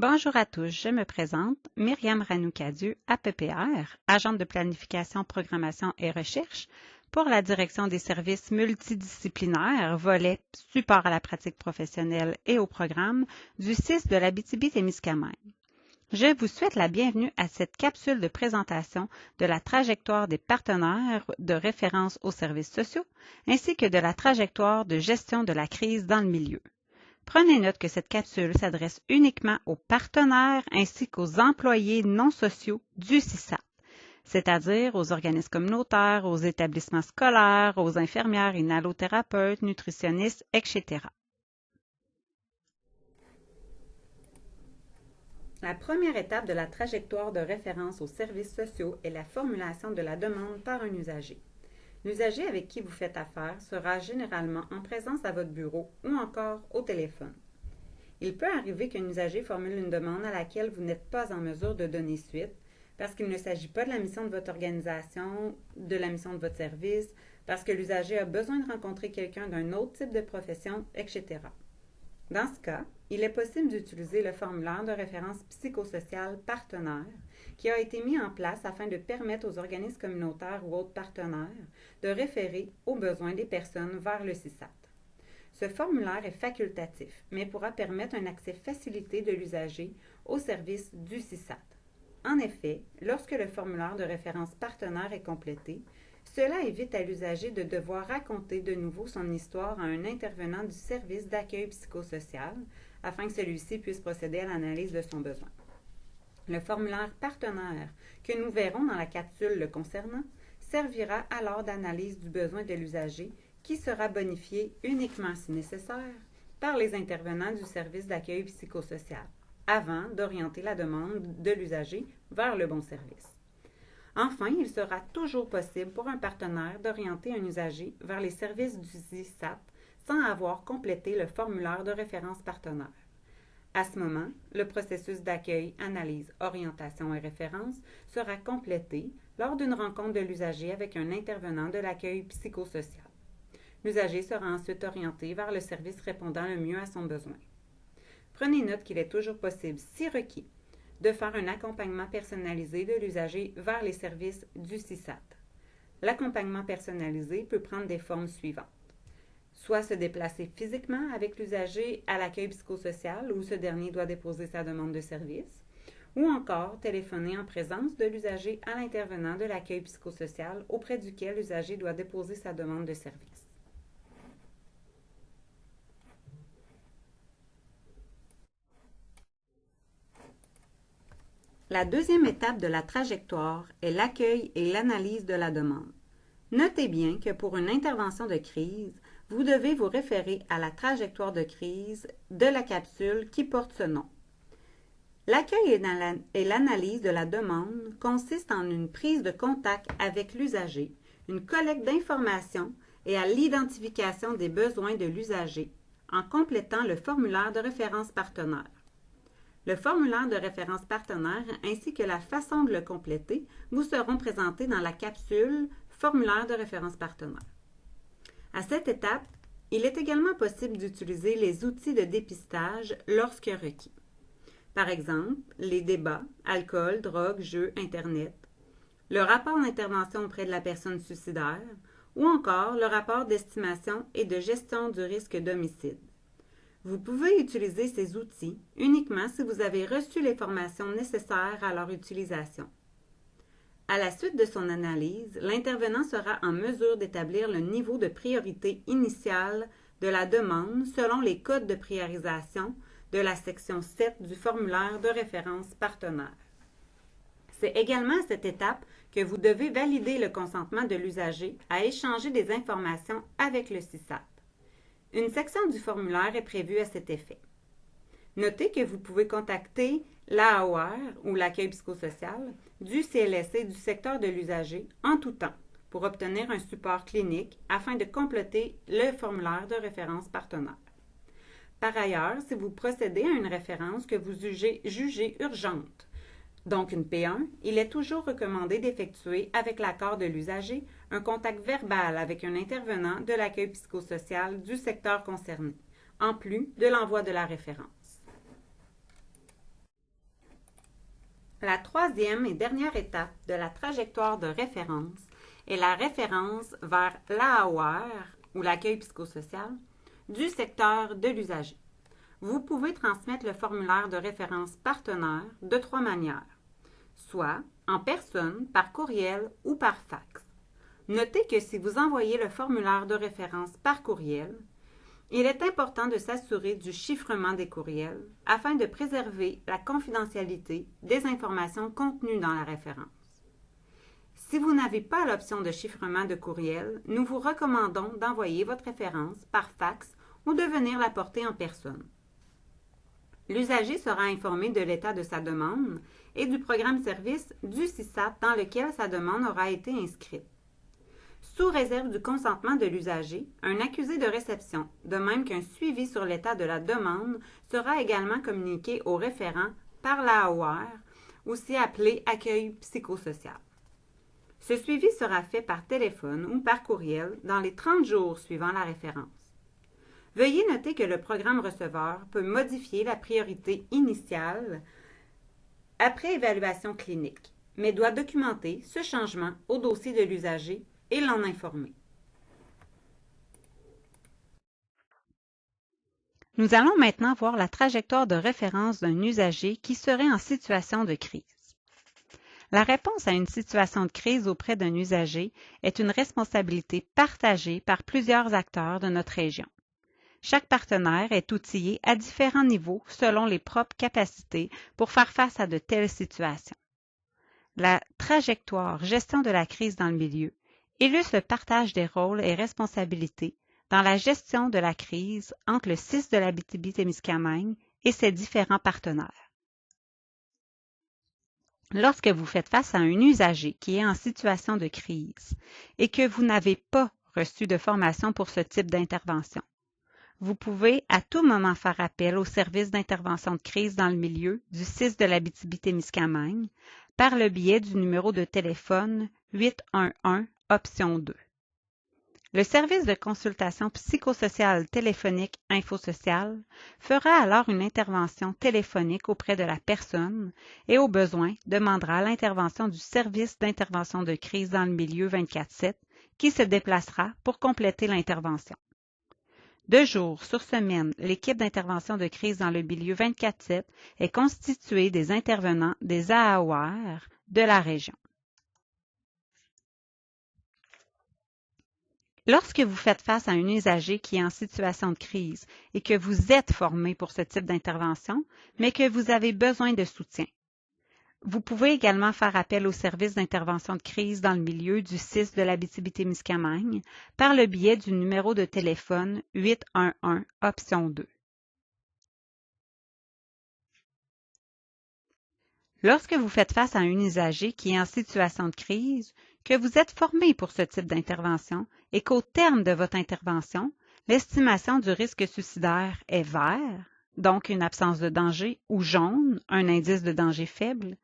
Bonjour à tous, je me présente, Myriam Ranoukadieu, APPR, agente de planification, programmation et recherche pour la direction des services multidisciplinaires, volet support à la pratique professionnelle et au programme du CIS de l'Abitibi-Témiscamingue. Je vous souhaite la bienvenue à cette capsule de présentation de la trajectoire des partenaires de référence aux services sociaux ainsi que de la trajectoire de gestion de la crise dans le milieu. Prenez note que cette capsule s'adresse uniquement aux partenaires ainsi qu'aux employés non sociaux du CISAT, c'est-à-dire aux organismes communautaires, aux établissements scolaires, aux infirmières, inhalothérapeutes, nutritionnistes, etc. La première étape de la trajectoire de référence aux services sociaux est la formulation de la demande par un usager. L'usager avec qui vous faites affaire sera généralement en présence à votre bureau ou encore au téléphone. Il peut arriver qu'un usager formule une demande à laquelle vous n'êtes pas en mesure de donner suite parce qu'il ne s'agit pas de la mission de votre organisation, de la mission de votre service, parce que l'usager a besoin de rencontrer quelqu'un d'un autre type de profession, etc. Dans ce cas, il est possible d'utiliser le formulaire de référence psychosociale partenaire qui a été mis en place afin de permettre aux organismes communautaires ou autres partenaires de référer aux besoins des personnes vers le CISAT. Ce formulaire est facultatif, mais pourra permettre un accès facilité de l'usager au service du CISAT. En effet, lorsque le formulaire de référence partenaire est complété, cela évite à l'usager de devoir raconter de nouveau son histoire à un intervenant du service d'accueil psychosocial afin que celui-ci puisse procéder à l'analyse de son besoin. Le formulaire partenaire, que nous verrons dans la capsule le concernant, servira alors d'analyse du besoin de l'usager qui sera bonifié uniquement si nécessaire par les intervenants du service d'accueil psychosocial avant d'orienter la demande de l'usager vers le bon service. Enfin, il sera toujours possible pour un partenaire d'orienter un usager vers les services du CISAT sans avoir complété le formulaire de référence partenaire. À ce moment, le processus d'accueil, analyse, orientation et référence sera complété lors d'une rencontre de l'usager avec un intervenant de l'accueil psychosocial. L'usager sera ensuite orienté vers le service répondant le mieux à son besoin. Prenez note qu'il est toujours possible, si requis, de faire un accompagnement personnalisé de l'usager vers les services du CISAT. L'accompagnement personnalisé peut prendre des formes suivantes. Soit se déplacer physiquement avec l'usager à l'accueil psychosocial où ce dernier doit déposer sa demande de service, ou encore téléphoner en présence de l'usager à l'intervenant de l'accueil psychosocial auprès duquel l'usager doit déposer sa demande de service. La deuxième étape de la trajectoire est l'accueil et l'analyse de la demande. Notez bien que pour une intervention de crise, vous devez vous référer à la trajectoire de crise de la capsule qui porte ce nom. L'accueil et l'analyse de la demande consistent en une prise de contact avec l'usager, une collecte d'informations et à l'identification des besoins de l'usager en complétant le formulaire de référence partenaire. Le formulaire de référence partenaire ainsi que la façon de le compléter vous seront présentés dans la capsule Formulaire de référence partenaire. À cette étape, il est également possible d'utiliser les outils de dépistage lorsque requis. Par exemple, les débats, alcool, drogue, jeux, Internet, le rapport d'intervention auprès de la personne suicidaire ou encore le rapport d'estimation et de gestion du risque d'homicide. Vous pouvez utiliser ces outils uniquement si vous avez reçu les formations nécessaires à leur utilisation. À la suite de son analyse, l'intervenant sera en mesure d'établir le niveau de priorité initial de la demande selon les codes de priorisation de la section 7 du formulaire de référence partenaire. C'est également à cette étape que vous devez valider le consentement de l'usager à échanger des informations avec le CISAT. Une section du formulaire est prévue à cet effet. Notez que vous pouvez contacter l'AOR ou l'accueil psychosocial du CLSC du secteur de l'usager en tout temps pour obtenir un support clinique afin de compléter le formulaire de référence partenaire. Par ailleurs, si vous procédez à une référence que vous jugez urgente, donc une P1, il est toujours recommandé d'effectuer, avec l'accord de l'usager, un contact verbal avec un intervenant de l'accueil psychosocial du secteur concerné, en plus de l'envoi de la référence. La troisième et dernière étape de la trajectoire de référence est la référence vers l'AOR, ou l'accueil psychosocial, du secteur de l'usager. Vous pouvez transmettre le formulaire de référence partenaire de 3 manières, soit en personne, par courriel ou par fax. Notez que si vous envoyez le formulaire de référence par courriel, il est important de s'assurer du chiffrement des courriels afin de préserver la confidentialité des informations contenues dans la référence. Si vous n'avez pas l'option de chiffrement de courriel, nous vous recommandons d'envoyer votre référence par fax ou de venir la porter en personne. L'usager sera informé de l'état de sa demande et du programme service du CISAT dans lequel sa demande aura été inscrite. Sous réserve du consentement de l'usager, un accusé de réception, de même qu'un suivi sur l'état de la demande, sera également communiqué au référent par l'AOR, aussi appelé accueil psychosocial. Ce suivi sera fait par téléphone ou par courriel dans les 30 jours suivant la référence. Veuillez noter que le programme receveur peut modifier la priorité initiale après évaluation clinique, mais doit documenter ce changement au dossier de l'usager et l'en informer. Nous allons maintenant voir la trajectoire de référence d'un usager qui serait en situation de crise. La réponse à une situation de crise auprès d'un usager est une responsabilité partagée par plusieurs acteurs de notre région. Chaque partenaire est outillé à différents niveaux selon les propres capacités pour faire face à de telles situations. La trajectoire gestion de la crise dans le milieu illustre le partage des rôles et responsabilités dans la gestion de la crise entre le CIS de l'Abitibi-Témiscamingue et ses différents partenaires. Lorsque vous faites face à un usager qui est en situation de crise et que vous n'avez pas reçu de formation pour ce type d'intervention, vous pouvez à tout moment faire appel au service d'intervention de crise dans le milieu du CIS de l'Abitibi-Témiscamingue par le biais du numéro de téléphone 811 option 2. Le service de consultation psychosociale téléphonique InfoSocial fera alors une intervention téléphonique auprès de la personne et au besoin demandera l'intervention du service d'intervention de crise dans le milieu 24/7 qui se déplacera pour compléter l'intervention. 2 jours sur semaine, l'équipe d'intervention de crise dans le milieu 24/7 est constituée des intervenants des AOR de la région. Lorsque vous faites face à un usager qui est en situation de crise et que vous êtes formé pour ce type d'intervention, mais que vous avez besoin de soutien, vous pouvez également faire appel au service d'intervention de crise dans le milieu du CIS de l'Abitibi-Témiscamingue par le biais du numéro de téléphone 811 option 2. Lorsque vous faites face à un usager qui est en situation de crise, que vous êtes formé pour ce type d'intervention et qu'au terme de votre intervention, l'estimation du risque suicidaire est vert, donc une absence de danger, ou jaune, un indice de danger faible,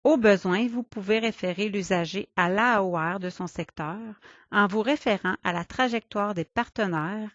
au besoin, vous pouvez référer l'usager à l'AOR de son secteur en vous référant à la trajectoire des partenaires,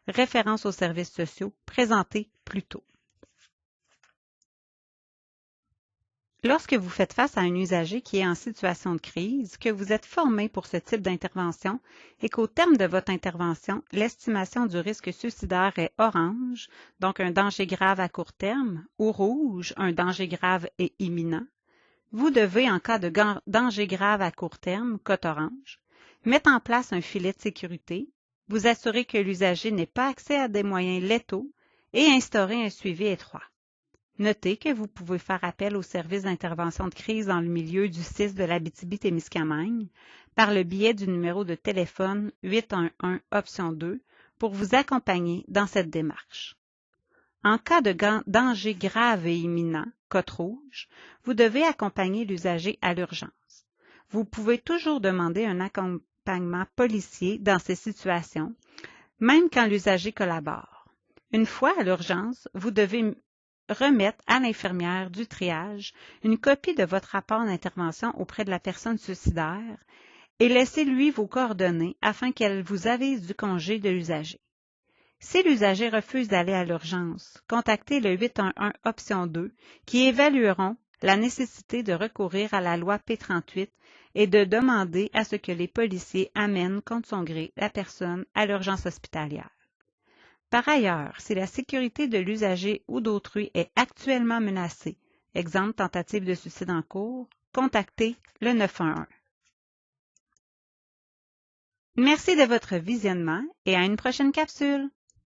référence aux services sociaux présentée plus tôt. Lorsque vous faites face à un usager qui est en situation de crise, que vous êtes formé pour ce type d'intervention et qu'au terme de votre intervention, l'estimation du risque suicidaire est orange, donc un danger grave à court terme, ou rouge, un danger grave et imminent, vous devez, en cas de danger grave à court terme, cote orange, mettre en place un filet de sécurité, vous assurer que l'usager n'ait pas accès à des moyens létaux et instaurer un suivi étroit. Notez que vous pouvez faire appel au service d'intervention de crise dans le milieu du CIS de l'Abitibi-Témiscamingue par le biais du numéro de téléphone 811 option 2 pour vous accompagner dans cette démarche. En cas de danger grave et imminent, cote rouge, vous devez accompagner l'usager à l'urgence. Vous pouvez toujours demander un accompagnement policier dans ces situations, même quand l'usager collabore. Une fois à l'urgence, vous devez remettre à l'infirmière du triage une copie de votre rapport d'intervention auprès de la personne suicidaire et laissez-lui vos coordonnées afin qu'elle vous avise du congé de l'usager. Si l'usager refuse d'aller à l'urgence, contactez le 811 option 2 qui évalueront la nécessité de recourir à la loi P38 et de demander à ce que les policiers amènent contre son gré la personne à l'urgence hospitalière. Par ailleurs, si la sécurité de l'usager ou d'autrui est actuellement menacée, exemple tentative de suicide en cours, contactez le 911. Merci de votre visionnement et à une prochaine capsule!